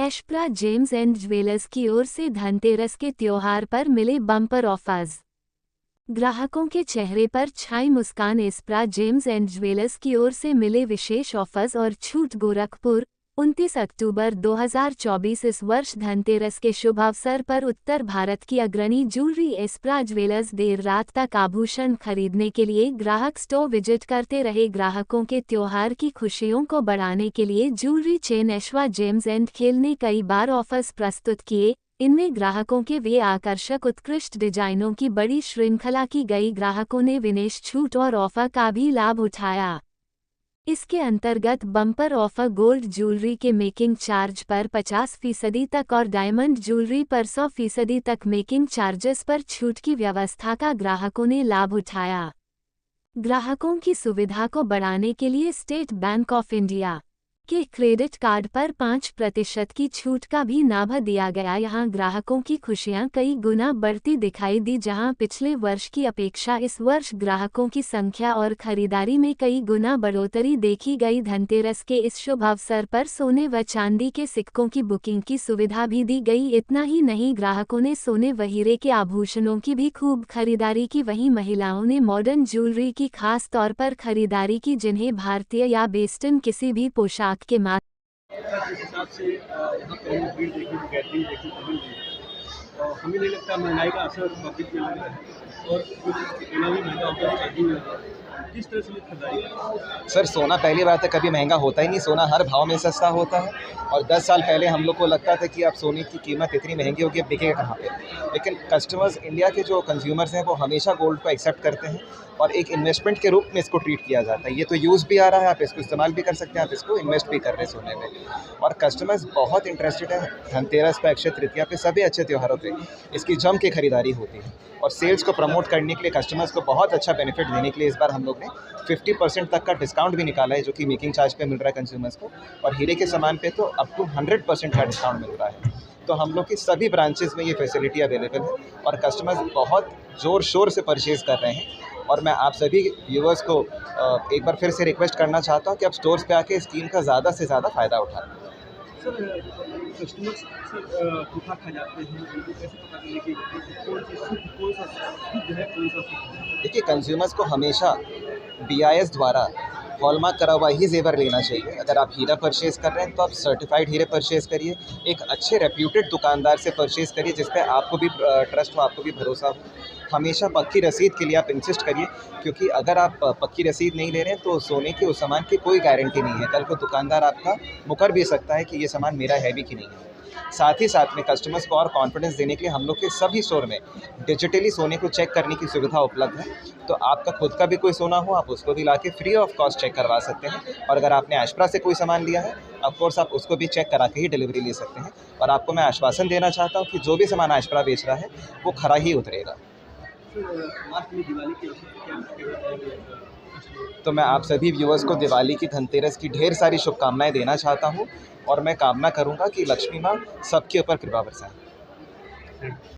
Ashpra James and jewellers की ओर से धनतेरस के त्योहार पर मिले बम्पर ऑफर्स। ग्राहकों के चेहरे पर छाई मुस्कान। एशप्रा जेम्स एंड ज्वेलर्स की ओर से मिले विशेष ऑफर्स और छूट। गोरखपुर 29 अक्टूबर 2024। इस वर्ष धनतेरस के शुभ अवसर पर उत्तर भारत की अग्रणी ज्वेलरी एशप्रा ज्वेलर्स देर रात तक आभूषण खरीदने के लिए ग्राहक स्टोर विजिट करते रहे। ग्राहकों के त्योहार की खुशियों को बढ़ाने के लिए jewellery chain Ashpra James and खेल ने कई बार ऑफर्स प्रस्तुत किए। इनमें ग्राहकों के वे आकर्षक उत्कृष्ट डिजाइनों की बड़ी श्रृंखला की गई। ग्राहकों ने विशेष छूट और ऑफर का भी लाभ उठाया। इसके अंतर्गत बम्पर ऑफर गोल्ड ज्वेलरी के मेकिंग चार्ज पर 50% तक और डायमंड ज्वेलरी पर 100% तक मेकिंग चार्जेस पर छूट की व्यवस्था का ग्राहकों ने लाभ उठाया। ग्राहकों की सुविधा को बढ़ाने के लिए स्टेट बैंक ऑफ इंडिया के क्रेडिट कार्ड पर 5% की छूट का भी लाभ दिया गया। यहां ग्राहकों की खुशियां कई गुना बढ़ती दिखाई दी। जहां पिछले वर्ष की अपेक्षा इस वर्ष ग्राहकों की संख्या और खरीदारी में कई गुना बढ़ोतरी देखी गई। धनतेरस के इस शुभ अवसर पर सोने व चांदी के सिक्कों की बुकिंग की सुविधा भी दी गई। इतना ही नहीं, ग्राहकों ने सोने व हीरे के आभूषणों की भी खूब खरीदारी की। वहीं महिलाओं ने मॉडर्न ज्वेलरी की खास तौर पर खरीदारी की, जिन्हें भारतीय या वेस्टर्न किसी भी पोशाक के जिस हिसाब से यहाँ पे हमें भीड़ देखी, गैदरिंग देखी, पब्लिक देखी, तो हमें नहीं लगता महंगाई का असर पब्लिक में लग रहा है और कुछ सोना भी महंगा हो गया, चांदी भी हो गया। किस तरह से खरीदारी है? सर, सोना पहली बात है कभी महंगा होता ही नहीं। सोना हर भाव में सस्ता होता है और 10 साल पहले हम लोग को लगता था कि अब सोने की कीमत इतनी महंगी होगी, अब बिकेगा कहाँ पे। लेकिन कस्टमर्स, इंडिया के जो कंज्यूमर्स हैं, वो हमेशा गोल्ड को एक्सेप्ट करते हैं और एक इन्वेस्टमेंट के रूप में इसको ट्रीट किया जाता है। ये तो यूज़ भी आ रहा है, आप इसको इस्तेमाल भी कर सकते हैं, आप इसको इन्वेस्ट भी कर रहे हैं सोने में। और कस्टमर्स बहुत इंटरेस्टेड है। धनतेरस पे, अक्षय तृतीया पे, सभी अच्छे त्योहारों पे इसकी जम के खरीदारी होती है और सेल्स को प्रमोट करने के लिए, कस्टमर्स को बहुत अच्छा बेनिफिट देने के लिए इस बार हम लोग ने 50% तक का डिस्काउंट भी निकाला है, जो कि मेकिंग चार्ज पे मिल रहा है कंज्यूमर्स को, और हीरे के सामान पे तो अप टू 100% का डिस्काउंट मिल रहा है। तो हम लोग की सभी ब्रांचेस में ये फैसिलिटी अवेलेबल है और कस्टमर्स बहुत ज़ोर शोर से परचेज़ कर रहे हैं। और मैं आप सभी व्यूअर्स को एक बार फिर से रिक्वेस्ट करना चाहता हूँ कि आप स्टोर्स पे आके स्कीम का ज़्यादा से ज़्यादा फ़ायदा उठाएं। सर, कस्टमर्स अक्सर धोखा खा जाते हैं, उनको कैसे पता चले कि कौन सी शुद्ध, कौन सा शुद्ध है, कौन सा शुद्ध है? देखिए, कंज्यूमर्स को हमेशा BIS द्वारा हॉलमार्क करा हुआ ही जेवर लेना चाहिए। अगर आप हीरा परचेज़ कर रहे हैं तो आप सर्टिफाइड हीरे परचेज़ करिए, एक अच्छे रेप्यूटेड दुकानदार से परचेज़ करिए जिस पे आपको भी ट्रस्ट हो, आपको भी भरोसा हो। हमेशा पक्की रसीद के लिए आप इंसिस्ट करिए, क्योंकि अगर आप पक्की रसीद नहीं ले रहे हैं तो सोने की, उस सामान की कोई गारंटी नहीं है। कल को दुकानदार आपका मुकर भी सकता है कि ये सामान मेरा है भी कि नहीं है। साथ ही साथ में कस्टमर्स को और कॉन्फिडेंस देने के लिए हम लोग के सभी स्टोर में डिजिटली सोने को चेक करने की सुविधा उपलब्ध है। तो आपका खुद का भी कोई सोना हो, आप उसको भी लाके फ्री ऑफ कॉस्ट चेक करवा सकते हैं। और अगर आपने एशप्रा से कोई सामान लिया है, ऑफ कोर्स आप उसको भी चेक करा के ही डिलीवरी ले सकते हैं। और आपको मैं आश्वासन देना चाहता हूँ कि जो भी सामान एशप्रा बेच रहा है वो खरा ही उतरेगा। तो मैं आप सभी व्यूअर्स को दिवाली की, धनतेरस की ढेर सारी शुभकामनाएं देना चाहता हूं और मैं कामना करूंगा कि लक्ष्मी माँ सबके ऊपर कृपा बरसाए।